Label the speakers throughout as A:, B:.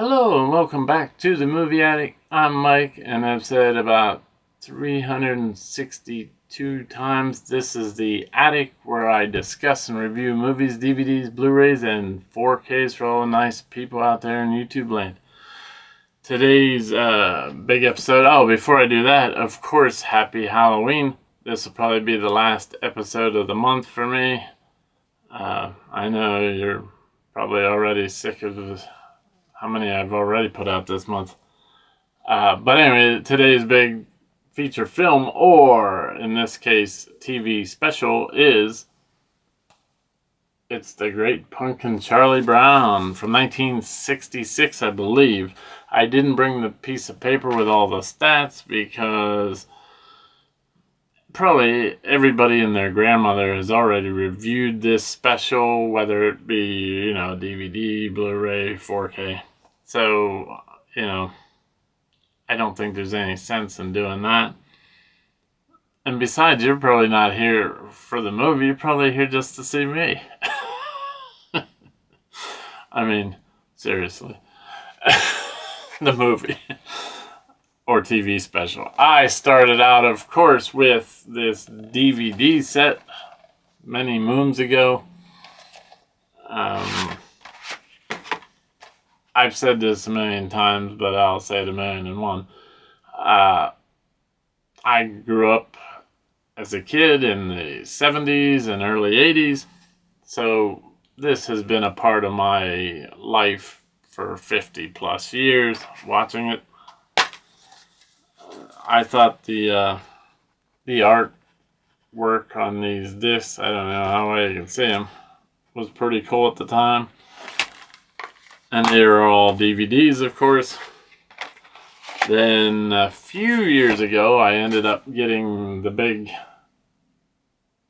A: Hello and welcome back to the Movie Attic. I'm Mike, and I've said about 362 times this is the attic where I discuss and review movies, DVDs, Blu-rays, and 4Ks for all the nice people out there in YouTube land. Today's big episode. Oh, before I do that, of course, happy Halloween. This will probably be the last episode of the month for me. I know you're probably already sick of how many I've already put out this month. But anyway, today's big feature film, or in this case, TV special, it's The Great Pumpkin Charlie Brown from 1966, I believe. I didn't bring the piece of paper with all the stats because probably everybody and their grandmother has already reviewed this special, whether it be, DVD, Blu-ray, 4K. So, I don't think there's any sense in doing that. And besides, you're probably not here for the movie. You're probably here just to see me. I mean, seriously. The movie. Or TV special. I started out, of course, with this DVD set many moons ago. I've said this a million times, but I'll say it 1,000,001. I grew up as a kid in the 70s and early 80s, so this has been a part of my life for 50 plus years, watching it. I thought the artwork on these discs, I don't know how well you can see them, was pretty cool at the time. And they were all DVDs, of course. Then a few years ago, I ended up getting the big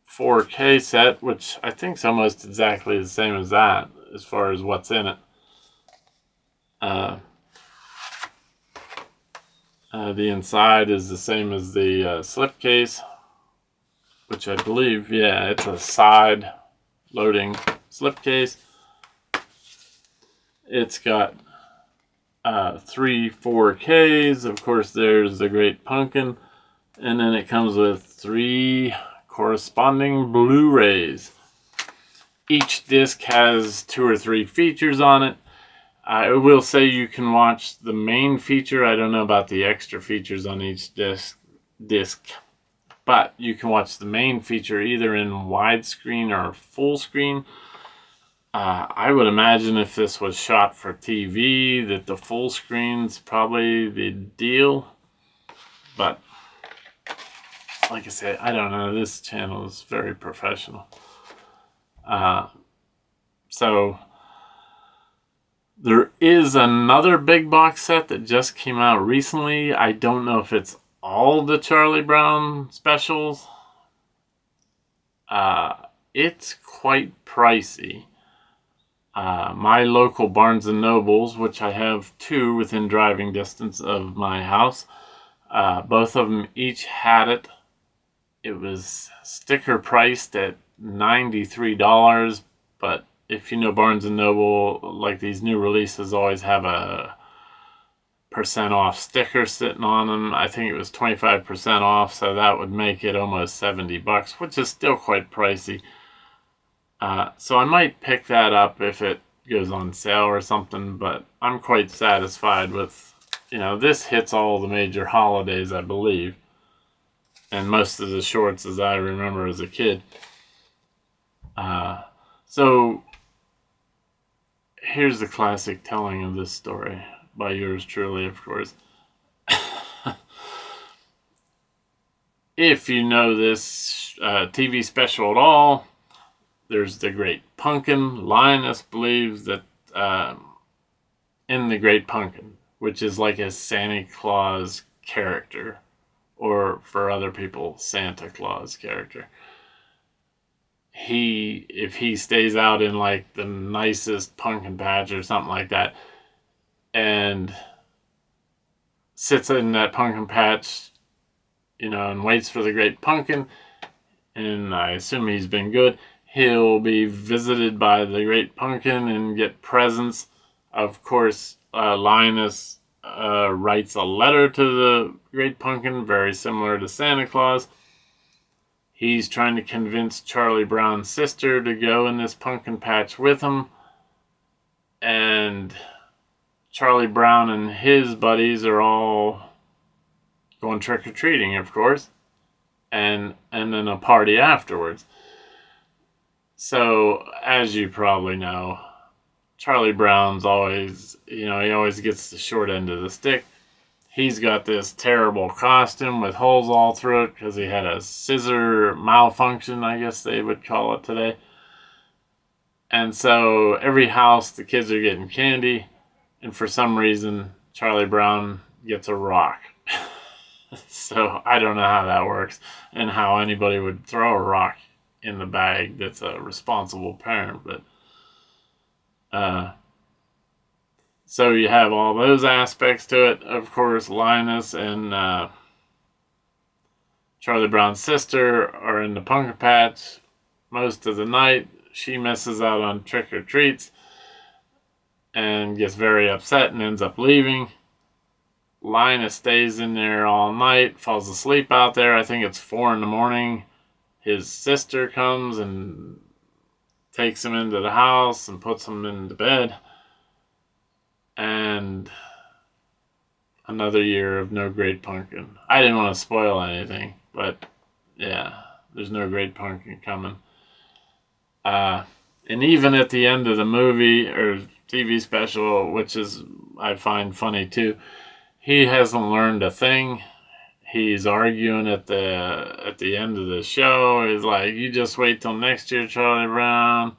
A: 4K set, which I think is almost exactly the same as that, as far as what's in it. The inside is the same as the slipcase, which I believe, it's a side loading slipcase. It's got 3 4Ks. Of course, there's the Great Pumpkin. And then it comes with 3 corresponding Blu-rays. Each disc has 2 or 3 features on it. I will say you can watch the main feature. I don't know about the extra features on each disc. But you can watch the main feature either in widescreen or full screen. I would imagine if this was shot for TV, that the full screen's probably the deal. But, like I said, I don't know. This channel is very professional. So, there is another big box set that just came out recently. I don't know if it's all the Charlie Brown specials. It's quite pricey. My local Barnes & Nobles, which I have 2 within driving distance of my house, both of them each had it. It was sticker priced at $93, but if you know Barnes & Noble, like these new releases always have a % off sticker sitting on them. I think it was 25% off, so that would make it almost $70, which is still quite pricey. So I might pick that up if it goes on sale or something, but I'm quite satisfied with, this hits all the major holidays, I believe, and most of the shorts as I remember as a kid. So here's the classic telling of this story by yours truly, of course. If you know this TV special at all, there's the Great Pumpkin. Linus believes that in the Great Pumpkin, which is like a Santa Claus character, or for other people, Santa Claus character. If he stays out in like the nicest pumpkin patch or something like that, and sits in that pumpkin patch, and waits for the great pumpkin, and I assume he's been good, he'll be visited by the great pumpkin and get presents. Of course, Linus writes a letter to the great pumpkin, very similar to Santa Claus. He's trying to convince Charlie Brown's sister to go in this pumpkin patch with him. And Charlie Brown and his buddies are all going trick-or-treating, of course. And then a party afterwards. So, as you probably know, Charlie Brown's always, he always gets the short end of the stick. He's got this terrible costume with holes all through it because he had a scissor malfunction, I guess they would call it today. And so every house, the kids are getting candy. And for some reason, Charlie Brown gets a rock. So I don't know how that works and how anybody would throw a rock in the bag that's a responsible parent. But so you have all those aspects to it. Of course, Linus and Charlie Brown's sister are in the pumpkin patch most of the night. She misses out on trick-or-treats and gets very upset and ends up leaving. Linus stays in there all night, falls asleep out there. I think it's 4 a.m. His sister comes and takes him into the house and puts him into bed. And another year of no great pumpkin. I didn't want to spoil anything, but yeah, there's no great pumpkin coming. And even at the end of the movie or TV special, which is I find funny too, he hasn't learned a thing. He's arguing at the end of the show. He's like, "You just wait till next year, Charlie Brown."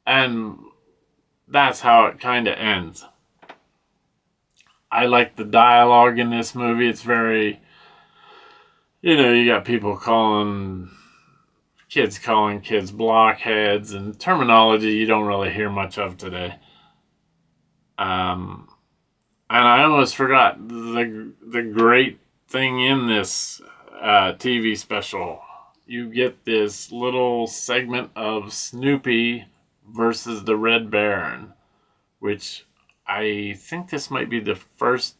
A: And that's how it kind of ends. I like the dialogue in this movie. It's very, you got people calling kids blockheads and terminology you don't really hear much of today. And I almost forgot the great thing in this TV special. You get this little segment of Snoopy versus the Red Baron, which I think this might be the first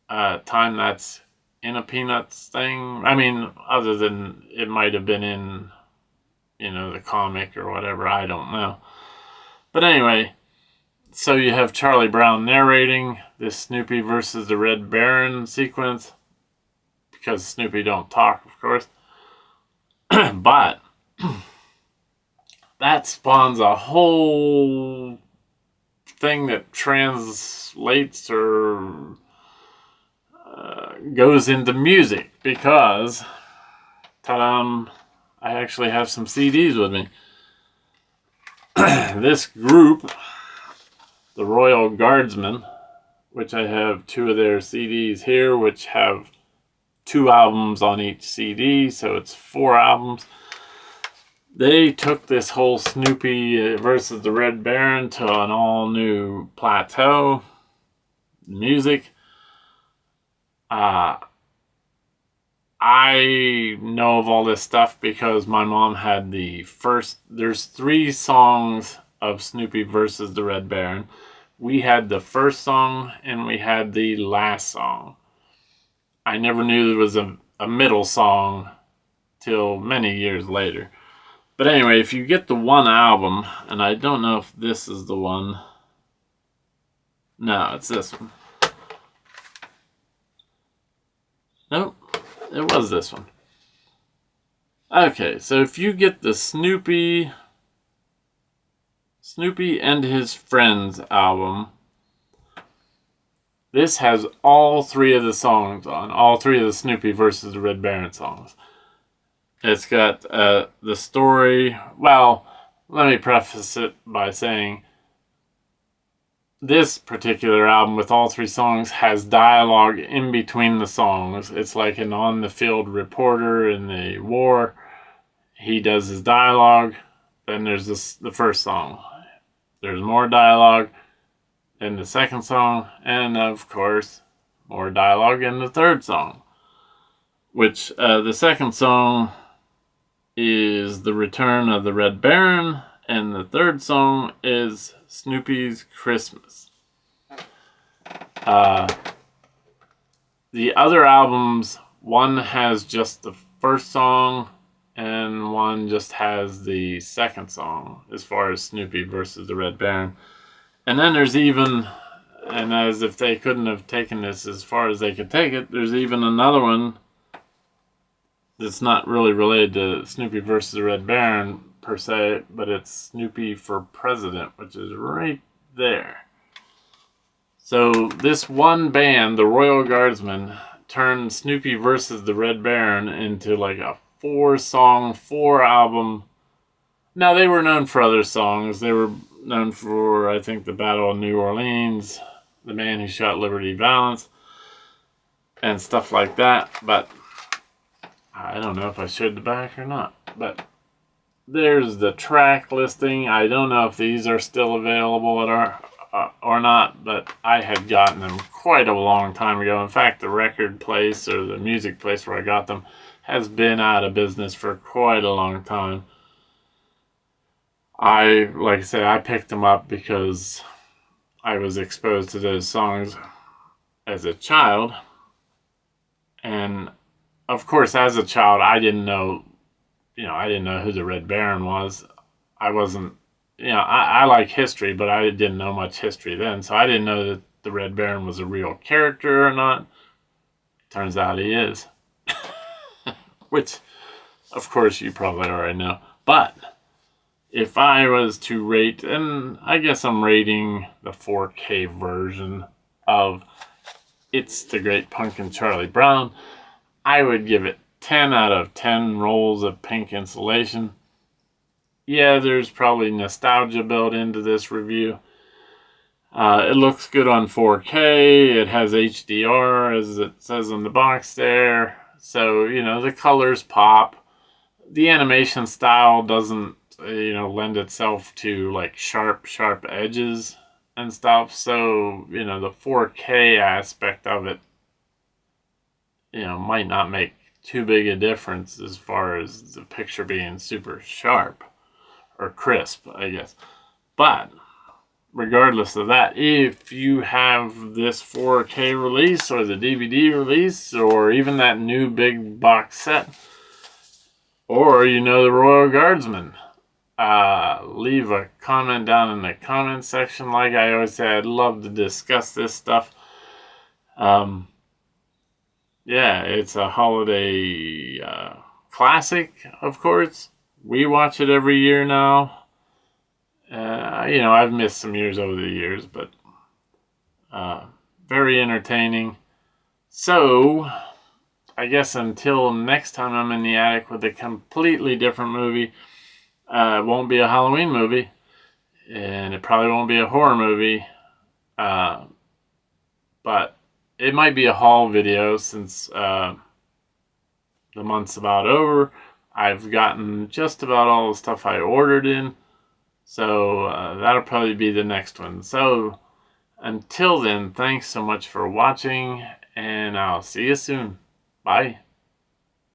A: time that's in a Peanuts thing. I mean, other than it might have been in, the comic or whatever. I don't know. But anyway, so you have Charlie Brown narrating this Snoopy versus the Red Baron sequence, because Snoopy don't talk, of course. But that spawns a whole thing that translates or goes into music, because ta-da, I actually have some CDs with me. This group, the Royal Guardsmen, which I have 2 of their CDs here, which have 2 albums on each CD, so it's 4 albums. They took this whole Snoopy versus the Red Baron to an all-new plateau. Music. I know of all this stuff because my mom had there's 3 songs of Snoopy versus the Red Baron. We had the first song and we had the last song. I never knew there was a middle song till many years later. But anyway, if you get the one album, and I don't know if this is the one. No, it's this one. Nope, it was this one. Okay, so if you get the Snoopy and His Friends album, this has all 3 of the songs on, all 3 of the Snoopy versus the Red Baron songs. It's got the story. Well, let me preface it by saying this particular album with all 3 songs has dialogue in between the songs. It's like an on-the-field reporter in the war. He does his dialogue. Then there's the first song. There's more dialogue in the second song. And, of course, more dialogue in the third song. Which, the second song is The Return of the Red Baron. And the third song is Snoopy's Christmas. The other albums, one has just the first song and one just has the second song as far as Snoopy versus the Red Baron. And then there's even, and as if they couldn't have taken this as far as they could take it, there's even another one that's not really related to Snoopy versus the Red Baron per se, but it's Snoopy for President, which is right there. So this one band, the Royal Guardsmen, turned Snoopy versus the Red Baron into like a 4-song, 4-album. Now, they were known for other songs. They were known for, I think, the Battle of New Orleans, The Man Who Shot Liberty Valance, and stuff like that. But I don't know if I showed the back or not. But there's the track listing. I don't know if these are still available at our or not, but I had gotten them quite a long time ago. In fact, the record place or the music place where I got them has been out of business for quite a long time. Like I said, I picked them up because I was exposed to those songs as a child. And of course, as a child, I didn't know who the Red Baron was. I wasn't, I like history, but I didn't know much history then. So I didn't know that the Red Baron was a real character or not. Turns out he is. Which, of course, you probably already know. But if I was to rate, and I guess I'm rating the 4K version of It's the Great Pumpkin Charlie Brown, I would give it 10 out of 10 rolls of pink insulation. Yeah, there's probably nostalgia built into this review. It looks good on 4K. It has HDR, as it says on the box there. So, the colors pop. The animation style doesn't, lend itself to, like, sharp edges and stuff. So, the 4K aspect of it, might not make too big a difference as far as the picture being super sharp or crisp, I guess. But regardless of that, if you have this 4K release or the DVD release or even that new big box set, or the Royal Guardsmen, leave a comment down in the comment section. Like I always say, I'd love to discuss this stuff. Yeah, it's a holiday classic, of course. We watch it every year now. I've missed some years over the years, but very entertaining. So, I guess until next time I'm in the attic with a completely different movie, it won't be a Halloween movie, and it probably won't be a horror movie, but it might be a haul video since the month's about over. I've gotten just about all the stuff I ordered in, so that'll probably be the next one. So until then, thanks so much for watching, and I'll see you soon. Bye.